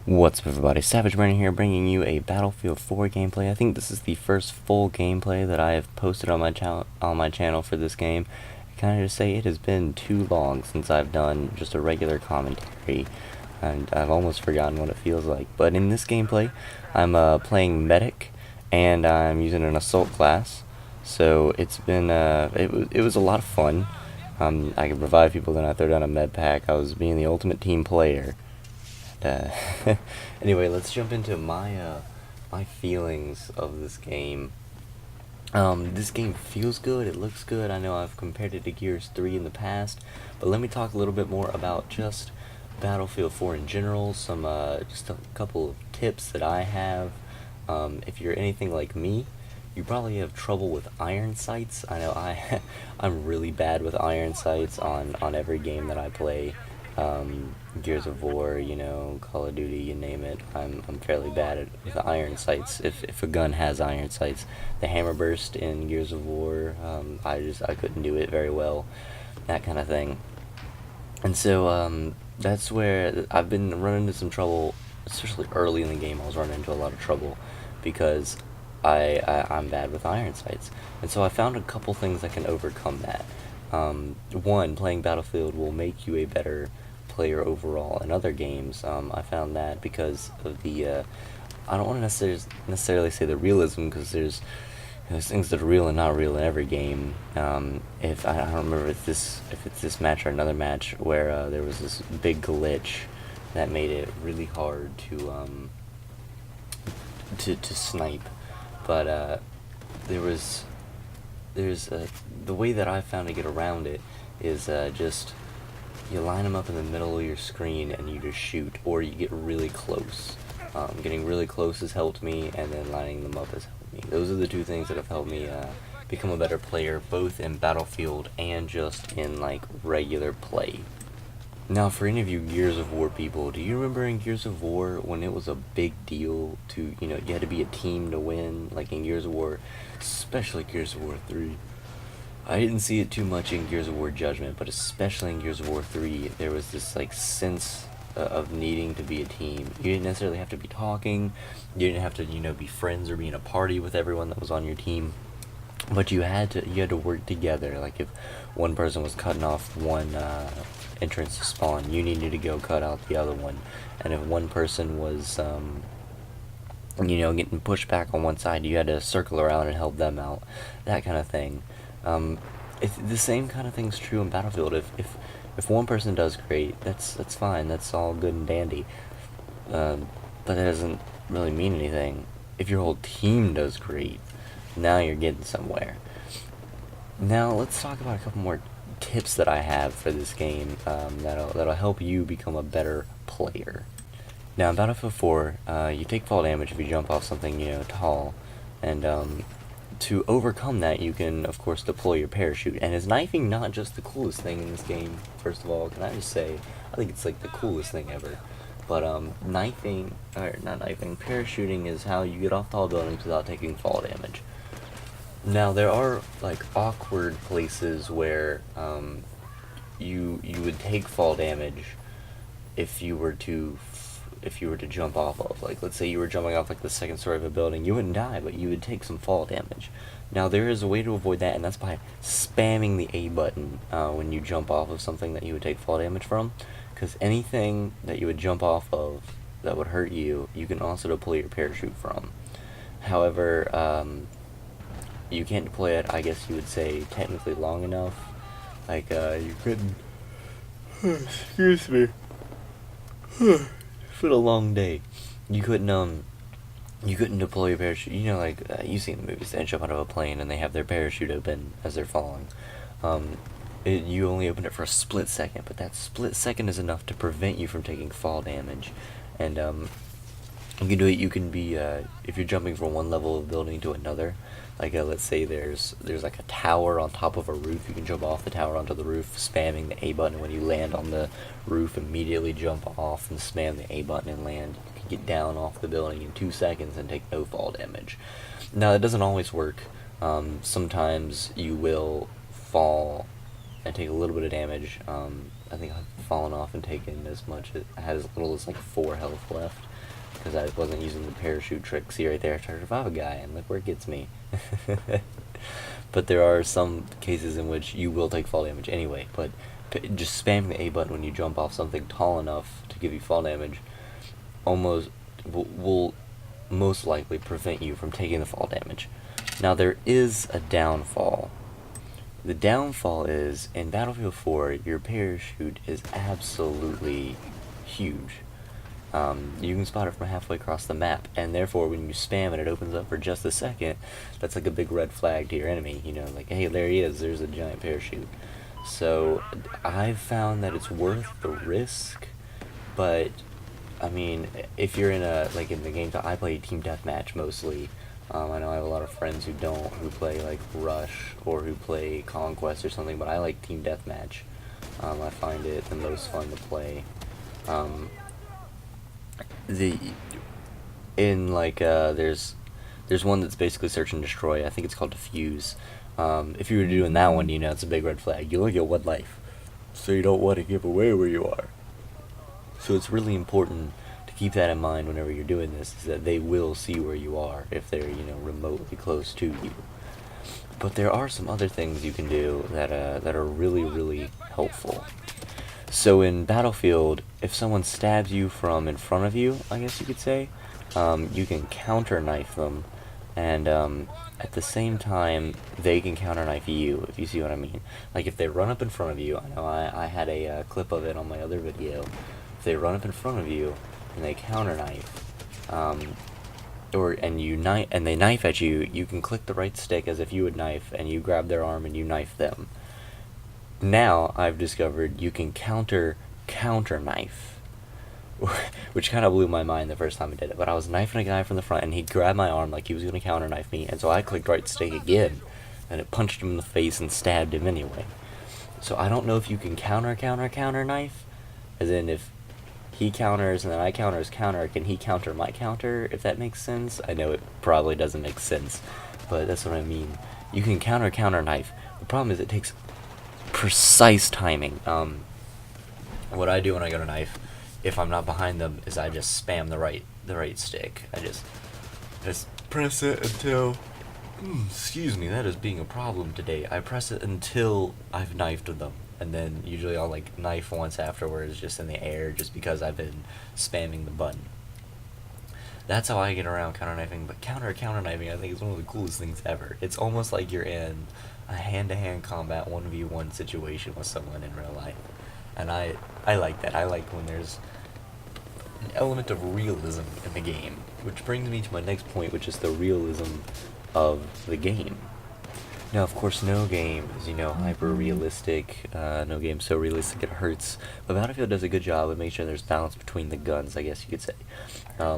What's up everybody, Savage Brandon here bringing you a Battlefield 4 gameplay. I think this is the first full gameplay that I have posted on my channel for this game. I kind of just say it has been too long since I've done just a regular commentary, and I've almost forgotten what it feels like. But in this gameplay, I'm playing Medic, and I'm using an Assault class. So it's been, it was a lot of fun. I could revive people, then I throw down a med pack. I was being the ultimate team player. Anyway, let's jump into my feelings of this game. This game feels good, it looks good. I know I've compared it to Gears 3 in the past, but let me talk a little bit more about just Battlefield 4 in general, some just a couple of tips that I have. If you're anything like me, you probably have trouble with iron sights. I know I'm really bad with iron sights on every game that I play. Gears of War, you know, Call of Duty, you name it. I'm fairly bad at with iron sights. If a gun has iron sights, the hammer burst in Gears of War, I couldn't do it very well, that kind of thing. And so that's where I've been running into some trouble, especially early in the game. I was running into a lot of trouble because I'm bad with iron sights, and so I found a couple things that can overcome that. One, playing Battlefield will make you a better player overall in other games. I found that because of the I don't want to necessarily say the realism, because there's things that are real and not real in every game. If I don't remember if it's this match or another match where there was this big glitch that made it really hard to snipe, but there's the way that I found to get around it is just you line them up in the middle of your screen and you just shoot, or you get really close. Getting really close has helped me, and then lining them up has helped me. Those are the two things that have helped me become a better player, both in Battlefield and just in like regular play. Now, for any of you Gears of War people, do you remember in Gears of War when it was a big deal to, you had to be a team to win, like in Gears of War, especially Gears of War 3. I didn't see it too much in Gears of War Judgment, but especially in Gears of War 3, there was this like sense of needing to be a team. You didn't necessarily have to be talking, you didn't have to, be friends or be in a party with everyone that was on your team, but you had to work together. Like if one person was cutting off one entrance to spawn, you needed to go cut out the other one. And if one person was getting pushed back on one side, you had to circle around and help them out, that kind of thing. The same kind of thing's true in Battlefield. If one person does great, that's fine, that's all good and dandy, but that doesn't really mean anything. If your whole team does great, now you're getting somewhere. Now let's talk about a couple more tips that I have for this game, that'll help you become a better player. Now in Battlefield 4, you take fall damage if you jump off something tall, and to overcome that, you can, of course, deploy your parachute. And is knifing not just the coolest thing in this game? First of all, can I just say, I think it's like the coolest thing ever. But parachuting is how you get off tall buildings without taking fall damage. Now there are like awkward places where you would take fall damage if you were to jump off of. Like, let's say you were jumping off like the second story of a building, you wouldn't die, but you would take some fall damage. Now there is a way to avoid that, and that's by spamming the A button when you jump off of something that you would take fall damage from, because anything that you would jump off of that would hurt you, you can also deploy your parachute from. However, you can't deploy it, I guess you would say, technically long enough. Like, you couldn't excuse me. It's been a long day. You couldn't deploy your parachute. Like, you see in the movies, they jump out of a plane and they have their parachute open as they're falling. You only open it for a split second, but that split second is enough to prevent you from taking fall damage. And, you can do it, you can be, if you're jumping from one level of building to another, like, let's say there's like a tower on top of a roof, you can jump off the tower onto the roof, spamming the A button. When you land on the roof, immediately jump off and spam the A button and land. You can get down off the building in 2 seconds and take no fall damage. Now, it doesn't always work. Sometimes you will fall and take a little bit of damage. I think I've fallen off and taken as much, I had as little as like 4 health left. because I wasn't using the parachute trick. See right there, I tried to revive a guy, and look where it gets me. But there are some cases in which you will take fall damage anyway, but just spamming the A button when you jump off something tall enough to give you fall damage almost will most likely prevent you from taking the fall damage. Now there is a downfall. The downfall is, in Battlefield 4, your parachute is absolutely huge. You can spot it from halfway across the map, and therefore when you spam and it opens up for just a second, that's like a big red flag to your enemy, you know, like, hey, there he is, there's a giant parachute. So I've found that it's worth the risk, but I mean, if you're in in the games I play team deathmatch mostly. I know I have a lot of friends who play like Rush or who play Conquest or something, but I like team deathmatch. I find it the most fun to play. There's one that's basically search and destroy. I think it's called Defuse. If you were doing that one, you know, it's a big red flag. You only get one life, so you don't want to give away where you are. So it's really important to keep that in mind whenever you're doing this, is that they will see where you are if they're, you know, remotely close to you. But there are some other things you can do that are really, really helpful. So in Battlefield, if someone stabs you from in front of you, I guess you could say, you can counter knife them, and at the same time, they can counter knife you, if you see what I mean. Like if they run up in front of you, I know I had a clip of it on my other video. If they run up in front of you and they counter knife, and they knife at you, you can click the right stick as if you would knife, and you grab their arm and you knife them. Now I've discovered you can counter knife, which kind of blew my mind the first time I did it. But I was knifing a guy from the front, and he grabbed my arm like he was going to counter knife me, and so I clicked right stick again, and it punched him in the face and stabbed him anyway. So I don't know if you can counter knife, as in if he counters and then I counter his counter, can he counter my counter, if that makes sense? I know it probably doesn't make sense, but that's what I mean. You can counter knife. The problem is it takes precise timing. What I do when I go to knife, if I'm not behind them, is I just spam the right stick. I just press it until excuse me, that is being a problem today. I press it until I've knifed them, and then usually I'll like knife once afterwards, just in the air, just because I've been spamming the button. That's how I get around counter knifing. But counter knifing, I think, is one of the coolest things ever. It's almost like you're in a hand-to-hand combat 1v1 situation with someone in real life, and I like that. I like when there's an element of realism in the game, which brings me to my next point, which is the realism of the game. Now, of course, no game is, hyper-realistic. No game so realistic it hurts. But Battlefield does a good job of making sure there's balance between the guns, I guess you could say.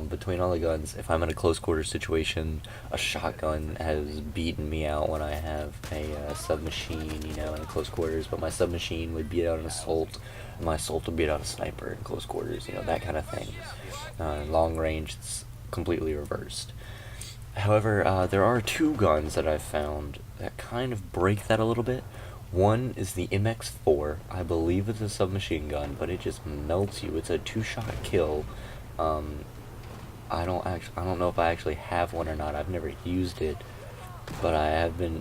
Between all the guns, if I'm in a close-quarter situation, a shotgun has beaten me out when I have a submachine, in a close quarters. But my submachine would beat out an assault, and my assault would beat out a sniper in close quarters, that kind of thing. Long range, it's completely reversed. However, there are two guns that I've found that kind of break that a little bit. One is the MX4. I believe it's a submachine gun, but it just melts you. It's a two-shot kill. I don't know if I actually have one or not. I've never used it, but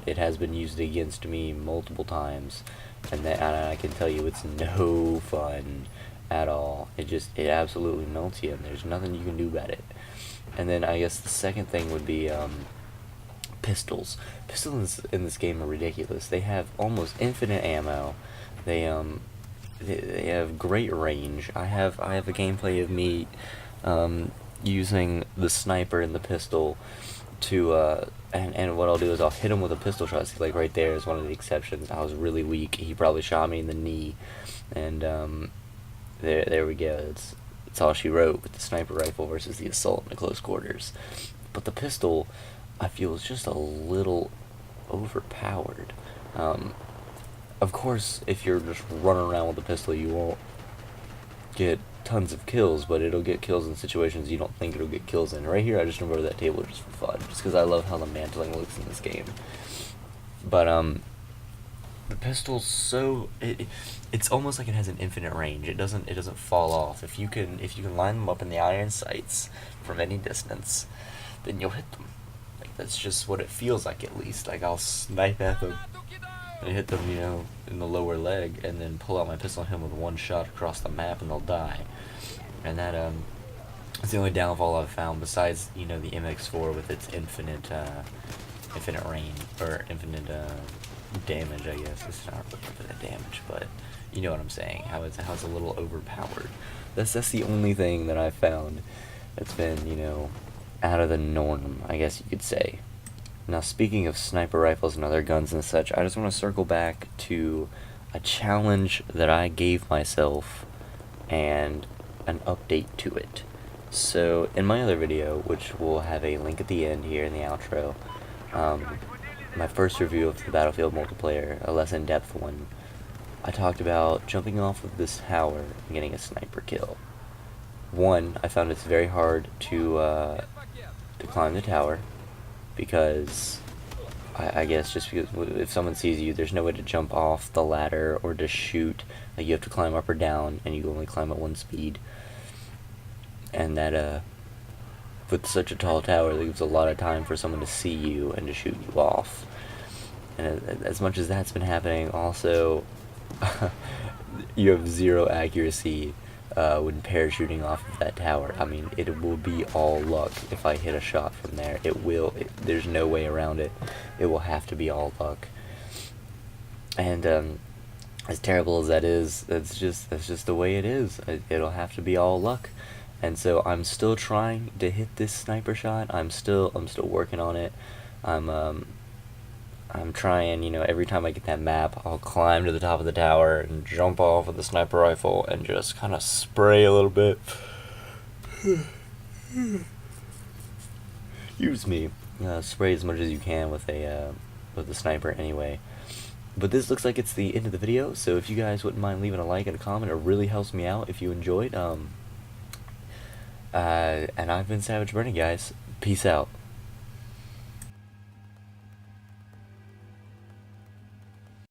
it has been used against me multiple times, and I can tell you it's no fun at all. It absolutely melts you, and there's nothing you can do about it. And then I guess the second thing would be pistols. Pistols in this game are ridiculous. They have almost infinite ammo. They have great range. I have a gameplay of me using the sniper and the pistol to and what I'll do is I'll hit him with a pistol shot. See, like right there is one of the exceptions. I was really weak. He probably shot me in the knee, and there we go. That's all she wrote with the sniper rifle versus the assault in the close quarters. But the pistol, I feel, is just a little overpowered. Of course, if you're just running around with a pistol, you won't get tons of kills, but it'll get kills in situations you don't think it'll get kills in. Right here, I just remember that table just for fun, just because I love how the mantling looks in this game. But the pistol's so it's almost like it has an infinite range. It doesn't fall off. If you can line them up in the iron sights from any distance, then you'll hit them. Like that's just what it feels like, at least. Like I'll snipe at them and hit them, in the lower leg, and then pull out my pistol and hit them with one shot across the map, and they'll die. And it's the only downfall I've found, besides the MX4 with its infinite range, or infinite damage. I guess it's not really infinite damage, but you know what I'm saying. How it's a little overpowered. That's the only thing that I've found that's been out of the norm, I guess you could say. Now, speaking of sniper rifles and other guns and such, I just want to circle back to a challenge that I gave myself and an update to it. So, in my other video, which will have a link at the end here in the outro, my first review of the Battlefield multiplayer, a less in-depth one, I talked about jumping off of this tower and getting a sniper kill. One, I found it's very hard to climb the tower, because I guess just because if someone sees you, there's no way to jump off the ladder or to shoot. Like, you have to climb up or down, and you can only climb at one speed. And that, with such a tall tower, it leaves a lot of time for someone to see you and to shoot you off. And as much as that's been happening, also, you have zero accuracy when parachuting off of that tower. I mean, it will be all luck if I hit a shot from there. There's no way around it. It will have to be all luck. And as terrible as that is, that's just the way it is. It'll have to be all luck. And so I'm still trying to hit this sniper shot. I'm still working on it. I'm trying, every time I get that map, I'll climb to the top of the tower and jump off with the sniper rifle and just kind of spray a little bit. Use me. Spray as much as you can with the sniper anyway. But this looks like it's the end of the video, so if you guys wouldn't mind leaving a like and a comment, it really helps me out if you enjoyed. And I've been Savage Bernie, guys. Peace out.